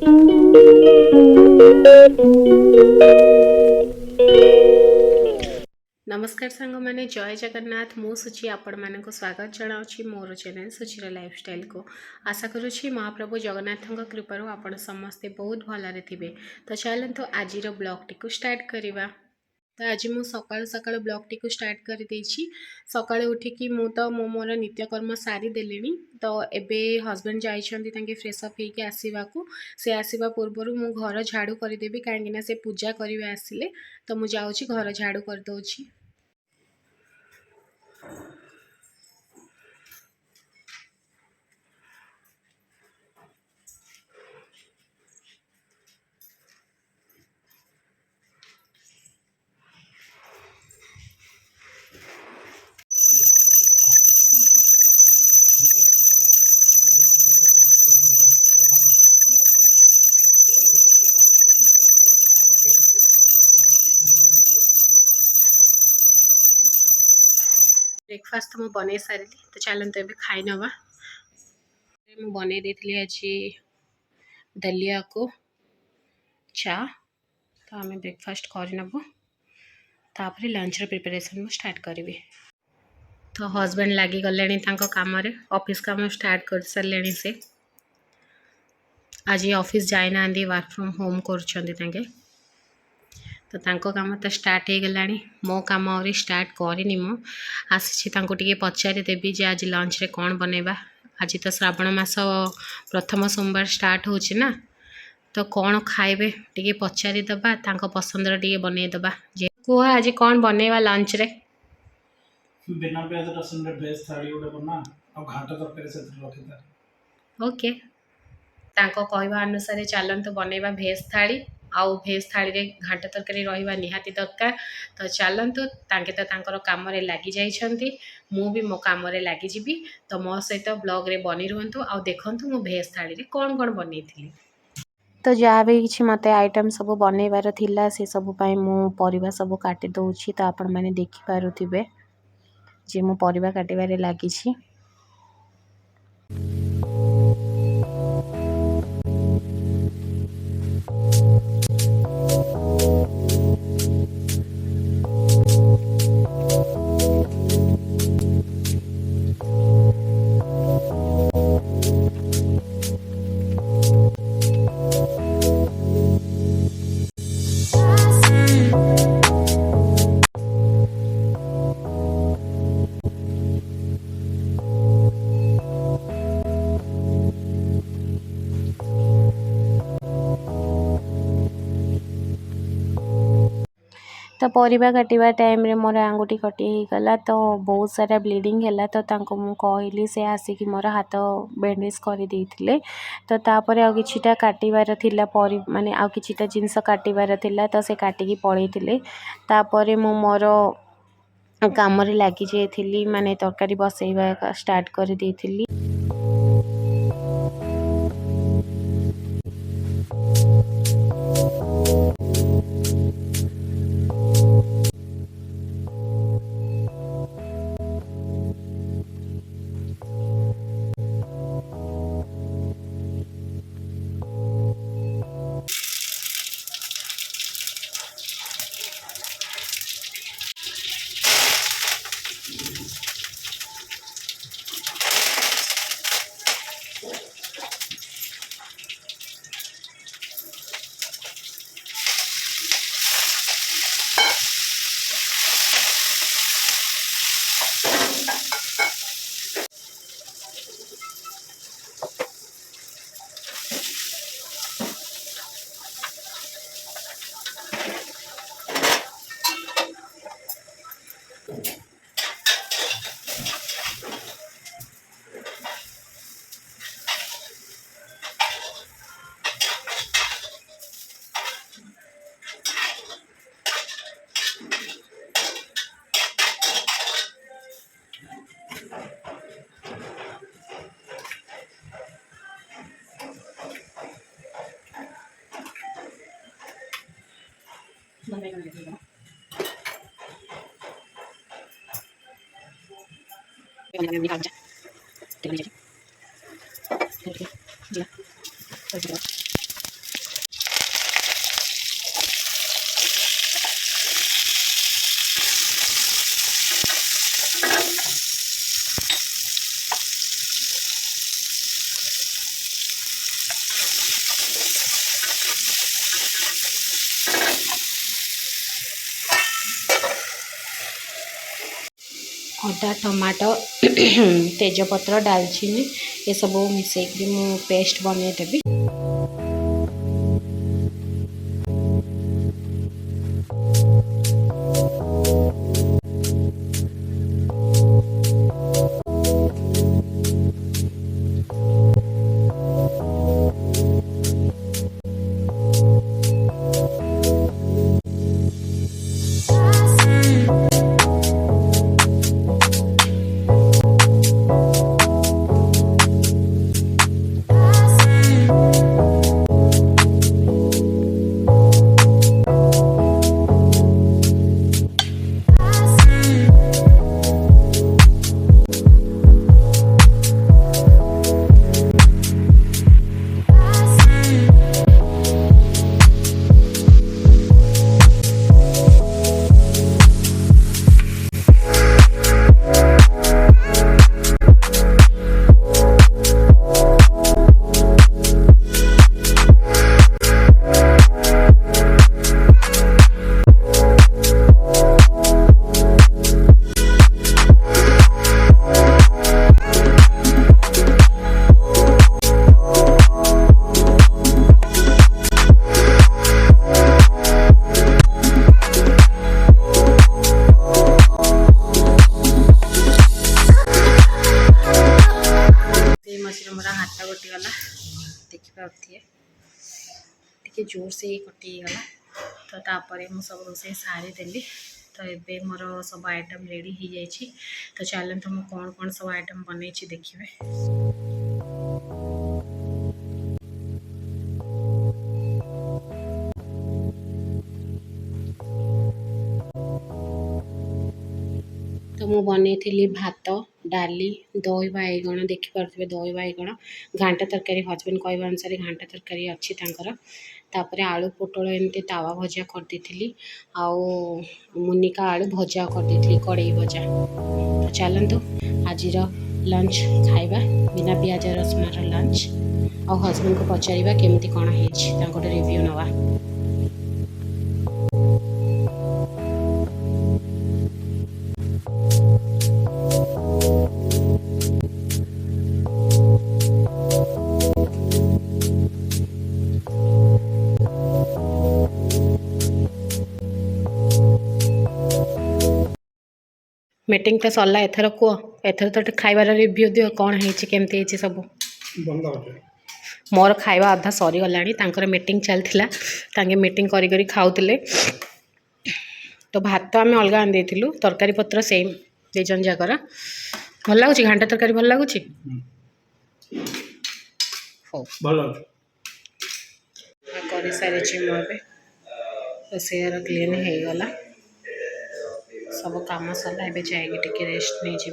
नमस्कार सांग मैंने जय जगन्नाथ मु सुचि आपण मानक स्वागत जनावि मोर चैनल सुचिर लाइफस्टाइल को आशा करुँची महाप्रभु जगन्नाथ कृपार आपण समस्ते बहुत भलरे थे। तो चलतु आज ब्लॉग टी स्टार्ट करवा। तो आज मु सकाळु सकाळु ब्लॉग टी स्टार्ट कर देछि। सकाळु उठिकी मु तो मोर नित्यकर्म सारी देलेनी। तो एबे हस्बैंड जाइछन्ती फ्रेश अप होइके आसीबाकू। से आसीबा पूर्वरु मु घर झाड़ू करदेबी काहेकि से पूजा करिवे आसिले। तो मु जाउछि घर झाड़ू कर दउछि। ब्रेकफास्ट मु बनै सारी। तो चलते ए खाई नवा। मु बनै देथली आज दलिया को चा। तो आम ब्रेकफास्ट करनबु तापर लंच प्रिपरेशन मु स्टार्ट करी। तो हस्बैंड लगी गले काम ऑफिस काम स्टार्ट कर सारे। से आज ऑफिस जाए ना वर्क फ्रॉम होम कर। तो तांको काम तो स्टार्ट हो गला। मो काम और स्टार्ट करनी। मो आसी पचारि देवी जे आज लंच रे कौन बनैबा। आज तो श्रावण मास प्रथम सोमवार स्टार्ट होची ना। तो कौन खाइबे टिके पचारि दबा तांको पसंदर टिके बनै दबा। जे कुह आज कौन बनैबा लंच रे। बिना प्याज रसुन रे वेज थाली उडे बना और घाटा तरकारी से रखि था। ओके तांको कहवा अनुसार चलत बनैबा भेज थाली। आउ भेज थाली रे घाटा तरकारी रहिबा निहाती दरकार। तो चलतु तांके तो तांकर काम रे लागि जाइछन्ती। मु भी मो काम रे लागि जिबी। तो मो सहित ब्लॉग रे बनी रहंतु आउ देखंतु मु भेज थाली रे कोन कोन बनैथिली। तो जहाँ भी किसी मत आइटम सब बनैबार थिला से सब पाई मु परिबा सब काटी दउछि। तो आपण माने देखि पारुथिबे जे मु परिबा काटिबारे लागिछि। तो परिबा काटिबा टाइम रे मोर आंगुठी कटी गला। तो बहुत सारा ब्लीडिंग हैला। तो तांको मु कहली से आसिकी मोर हाथ बैंडेज कर देथिले। तो तापर आ किछिटा काटिबार थिला परि माने आ किछिटा जिंस काटिबार थिला। तो से काटिकी पळैथिले। तापर मु मोर काम रे लागि जेथिली माने तरकारी बसैबा स्टार्ट कर देथिली। अदा टमाटो तेजपत्र डालचीनी ये सब मिसेक मु पेस्ट बनईदेवी। हाथ कटिगला देखिए टी जोर से कटिगला तो तापर मुझे सब रोसे सारी देली। तो ये मोर सब आइटम रेडी हो जाए। तो चलते मुझे कौन कौन सब आइटम बनई देखिए। तो मु बनई भात डाली दही बैगण देखिपे दही बैगण घांटा तरकारी हजबैंड कहवा अनुसार घांटा तरकारी अच्छी तापर आलू पोटल एमती तावा भजा करदी आउ मुनिका आलू भजा करदी कड़ई भजा। तो चलतु आज लंच खाइबा बिना पियाज रसुण लंच आ हजबैंड को पचारिबा केमती कौन है रिव्यू नवा। मीटिंग तो सरला एथर कह एथर तो खाइबार रिव्यू दियो कौन है केमती सब मोर खाइबा अधा सरीगला मीटिंग चलता तांगे मीटिंग करी खाऊले। तो भात आम अलग आनी तरकारी पत्र सेम दुजन जाकर भल लगुच घांटा तरकारी भल लगुच कर सारी मुझे रोसैर क्लीन हो गला सब काम सरला ए जाएगी टिके रेस्ट नहीं जी।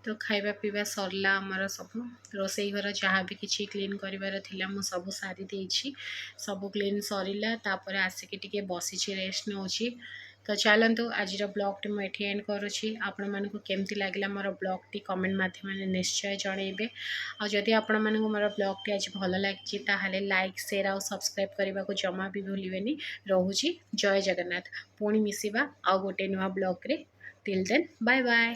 तो खाइबा पीवा सरला आमर सब रोसई घर जहाँ भी किसी क्लीन करार थिला मु सब सारी देछि सब क्लीन सरीला तापर आसिक टिके बसी रेस्ट नौची। तो चलतु आज ब्लॉग मुझे एंड करुँची आपण मानक केमती लगे मोर ब्लॉग टी कमेंट माध्यम निश्चय जनइबे। आदि आपण मानक मोर ब्लॉग टी आज भल लगी ताहले लाइक शेयर और सब्सक्राइब करने को जमा भी भूलिबेनी। रोहुची जय जगन्नाथ पुणी मिसिबा आ गोटे नुआ ब्लॉग रे टिल देन बाय बाय।